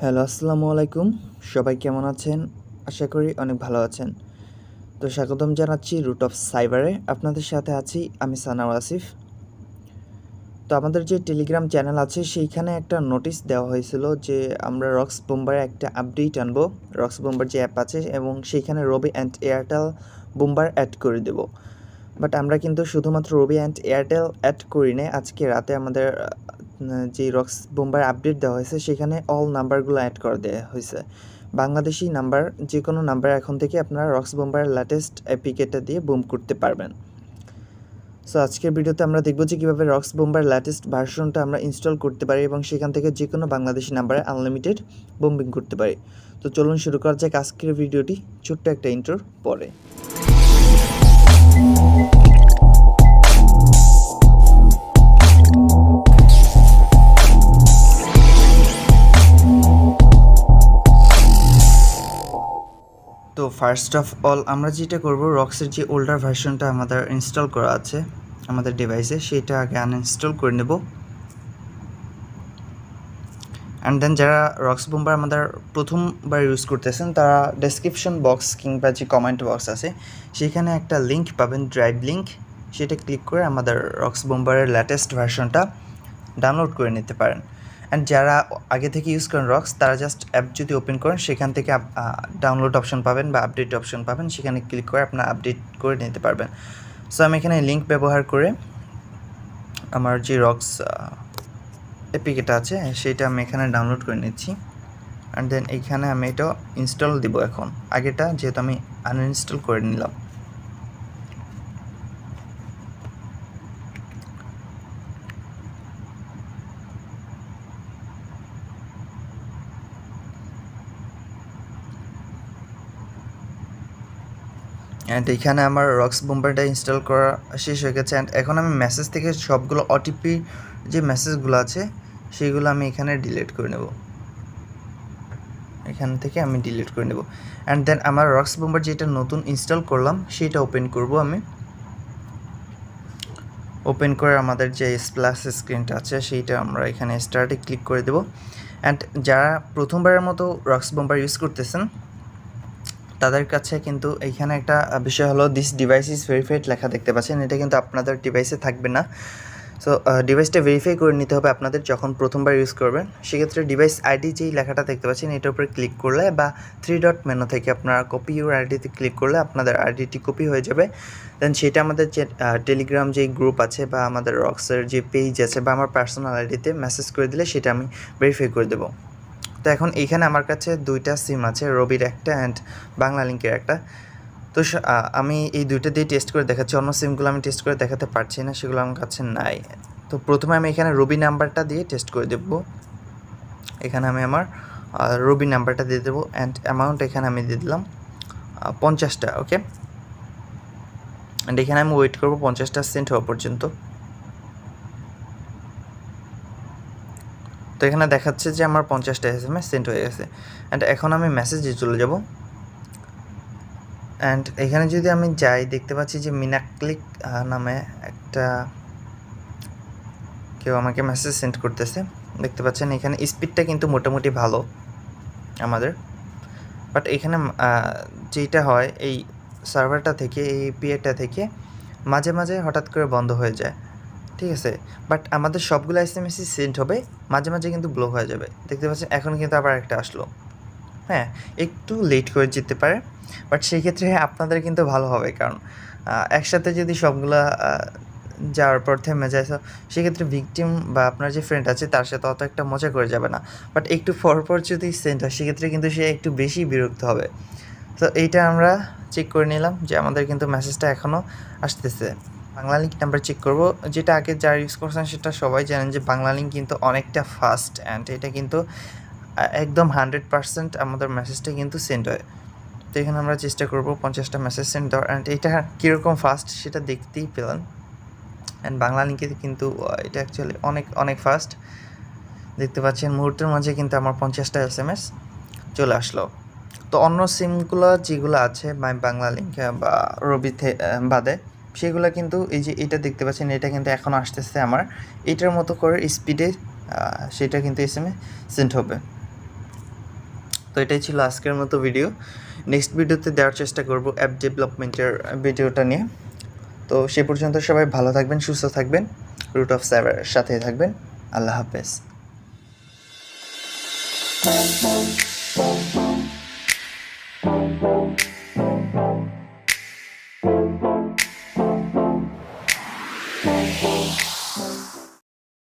Hello, আসসালামু আলাইকুম। সবাই কেমন আছেন? আশা করি অনেক ভালো আছেন। তো স্বাগতম জানাচ্ছি রুট অফ সাইবারে। আপনাদের সাথে আছি আমি সানার আসিফ। তো আমাদের যে টেলিগ্রাম চ্যানেল আছে সেইখানে একটা নোটিশ দেওয়া হয়েছিল যে আমরা রক্স বোম্বারে একটা আপডেট আনবো। রক্স বোম্বার যে অ্যাপ আছে এবং সেইখানে রবি অ্যান্ড এয়ারটেল বোম্বার অ্যাড করে দেব। বাট আমরা কিন্তু শুধুমাত্র রবি অ্যান্ড এয়ারটেল অ্যাড করি নাই। আজকে রাতে আমাদের যে রক্স বোম্বার আপডেট দেওয়া হয়েছে সেখানে অল নাম্বারগুলো অ্যাড করে দেওয়া হয়েছে। বাংলাদেশি নাম্বার যে কোনো নাম্বার এখন থেকে আপনারা রক্স বোম্বারের লেটেস্ট অ্যাপিকেটা দিয়ে বুম করতে পারবেন। সো আজকের ভিডিওতে আমরা দেখব যে কীভাবে রক্স বোম্বার লেটেস্ট ভার্সনটা আমরা ইনস্টল করতে পারি এবং সেখান থেকে যে কোনো বাংলাদেশি নাম্বারে আনলিমিটেড বুম্বিং করতে পারি। তো চলুন শুরু করা যাক আজকের ভিডিওটি ছোট্ট একটা ইন্ট্রোর পরে। তো ফার্স্ট অফ অল আমরা যেটা করব, রক্সের যে ওল্ডার ভার্সনটা আমাদের ইনস্টল করা আছে আমাদের ডিভাইসে সেটা আগে আনইনস্টল করে নেব। অ্যান্ড দেন যারা রক্স বোম্বার আমাদের প্রথমবার ইউজ করতেছেন তারা ডেসক্রিপশন বক্স কিংবা যে কমেন্ট বক্স আছে সেখানে একটা লিঙ্ক পাবেন, ড্রাইভ লিঙ্ক। সেটা ক্লিক করে আমাদের রক্স বোম্বারের লেটেস্ট ভার্সনটা ডাউনলোড করে নিতে পারেন। অ্যান্ড যারা আগে থেকে ইউজ করেন রক্স তারা জাস্ট অ্যাপ যদি ওপেন করেন সেখান থেকে ডাউনলোড অপশন পাবেন বা আপডেট অপশন পাবেন, সেখানে ক্লিক করে আপনারা আপডেট করে নিতে পারবেন। সো আমি এখানে লিঙ্ক ব্যবহার করে আমার যে রক্স এপিকেটা আছে সেটা আমি এখানে ডাউনলোড করে নিচ্ছি। অ্যান্ড দেন এইখানে আমি এটা ইনস্টল দিব। এখন আগেটা যেহেতু আমি আনইনস্টল করে নিলাম। অ্যান্ড এখানে আমার রক্স বোম্বারটা ইনস্টল করা শেষ হয়ে গেছে। অ্যান্ড এখন আমি মেসেজ থেকে সবগুলো ওটিপি যে মেসেজগুলো আছে সেইগুলো আমি এখানে ডিলিট করে নেব। এখান থেকে আমি ডিলিট করে নেব। অ্যান্ড দেন আমার রক্স বোম্বার যেটা নতুন ইনস্টল করলাম সেটা ওপেন করব। আমি ওপেন করে আমাদের যে স্প্ল্যাশ স্ক্রিনটা আছে সেইটা আমরা এখানে স্টার্টে ক্লিক করে দেব। অ্যান্ড যারা প্রথমবারের মতো রক্স বোম্বার ইউজ করতেছেন তাদের কাছে কিন্তু এইখানে একটা বিষয় হলো দিস ডিভাইস ইজ ভেরিফাইড লেখা দেখতে পাচ্ছেন, এটা কিন্তু আপনাদের ডিভাইসে থাকবে না। সো ডিভাইসটা ভেরিফাই করে নিতে হবে আপনাদের যখন প্রথমবার ইউজ করবেন। সেক্ষেত্রে ডিভাইস আইডি যেই লেখাটা দেখতে পাচ্ছেন এটার উপরে ক্লিক করলে বা 3 ডট মেনু থেকে আপনারা কপি ইউর আইডিতে ক্লিক করলে আপনাদের আইডিটি কপি হয়ে যাবে। দেন সেটা আমাদের যে টেলিগ্রাম যেই গ্রুপ আছে বা আমাদের রক্সের যে পেজ আছে বা আমার পার্সোনাল আইডিতে মেসেজ করে দিলে সেটা আমি ভেরিফাই করে দেবো। তো এখন এইখানে আমার কাছে দুইটা সিম আছে, রবির একটা অ্যান্ড বাংলা লিঙ্কের একটা। তো আমি এই দুইটা দিয়ে টেস্ট করে দেখাচ্ছি, অন্য সিমগুলো আমি টেস্ট করে দেখাতে পারছি না, সেগুলো আমার কাছে নাই। তো প্রথমে আমি এখানে রবি নাম্বারটা দিয়ে টেস্ট করে দেবো। এখানে আমি আমার রবি নাম্বারটা দিয়ে দেবো অ্যান্ড অ্যামাউন্ট এখানে আমি দিয়ে দিলাম 50টা। ওকে, অ্যান্ড এখানে আমি ওয়েট করবো 50টা সেন্ট হওয়া পর্যন্ত। তো এখানে দেখাচ্ছে যে আমার 50টা SMS সেন্ট হয়ে গেছে। অ্যান্ড এখন আমি মেসেজে চলে যাব। অ্যান্ড এখানে যদি আমি যাই দেখতে পাচ্ছি যে মিনাক্লিক নামে একটা কেউ আমাকে মেসেজ সেন্ড করতেছে। দেখতে পাচ্ছেন এখানে স্পিডটা কিন্তু মোটামুটি ভালো আমাদের। বাট এখানে যেটা হয় এই সার্ভারটা থেকে এই এপিআইটা থেকে মাঝে মাঝে হঠাৎ করে বন্ধ হয়ে যায়, ঠিক আছে। বাট আমাদের সবগুলো এসএমএসই সেন্ড হবে, মাঝে মাঝে কিন্তু ব্লক হয়ে যাবে। দেখতে পাচ্ছেন এখন কিন্তু আবার একটা আসলো। হ্যাঁ, একটু লেট করে যেতে পারে, বাট সেই ক্ষেত্রে আপনাদের কিন্তু ভালো হবে, কারণ একসাথে যদি সবগুলা যাওয়ার পর থেমে যায় সেক্ষেত্রে ভিকটিম বা আপনার যে ফ্রেন্ড আছে তার সাথে অত একটা মজা করে যাবে না। বাট একটু পরপর যদি সেন্ড হয় সেক্ষেত্রে কিন্তু সে একটু বেশি বিরক্ত হবে। তো এইটা আমরা চেক করে নিলাম যে আমাদের কিন্তু মেসেজটা এখনও আসতেছে। বাংলা লিঙ্ক নাম্বার চেক করব, যেটা আগে যারা ইউজ করছেন সেটা সবাই জানেন যে বাংলা লিঙ্ক কিন্তু অনেকটা ফাস্ট অ্যান্ড এটা কিন্তু একদম 100% আমাদের মেসেজটা কিন্তু সেন্ড হয়। তো এখানে আমরা চেষ্টা করব 50টা মেসেজ সেন্ড দেওয়ার। অ্যান্ড এটা কীরকম ফাস্ট সেটা দেখতেই পেলেন। অ্যান্ড বাংলা লিঙ্কে কিন্তু এটা অ্যাকচুয়ালি অনেক অনেক ফাস্ট। দেখতে পাচ্ছেন মুহূর্তের মাঝে কিন্তু আমার 50টা SMS চলে আসলো। তো অন্য সিমগুলো যেগুলো আছে বাংলা লিঙ্ক বা রবিতে বাদে সেগুলো কিন্তু এই যে এটা দেখতে পাচ্ছেন এটা কিন্তু এখন আসতেছে আমার এটার মতো করে স্পিডে সেটা কিন্তু SMS সেন্ড হবে। তো এটাই ছিল আজকের মতো ভিডিও। নেক্সট ভিডিওতে দেওয়ার চেষ্টা করব অ্যাপ ডেভেলপমেন্টের ভিডিওটা নিয়ে। তো সে পর্যন্ত সবাই ভালো থাকবেন, সুস্থ থাকবেন, রুট অফ সার্ভারের সাথে থাকবেন। আল্লাহ হাফেজ।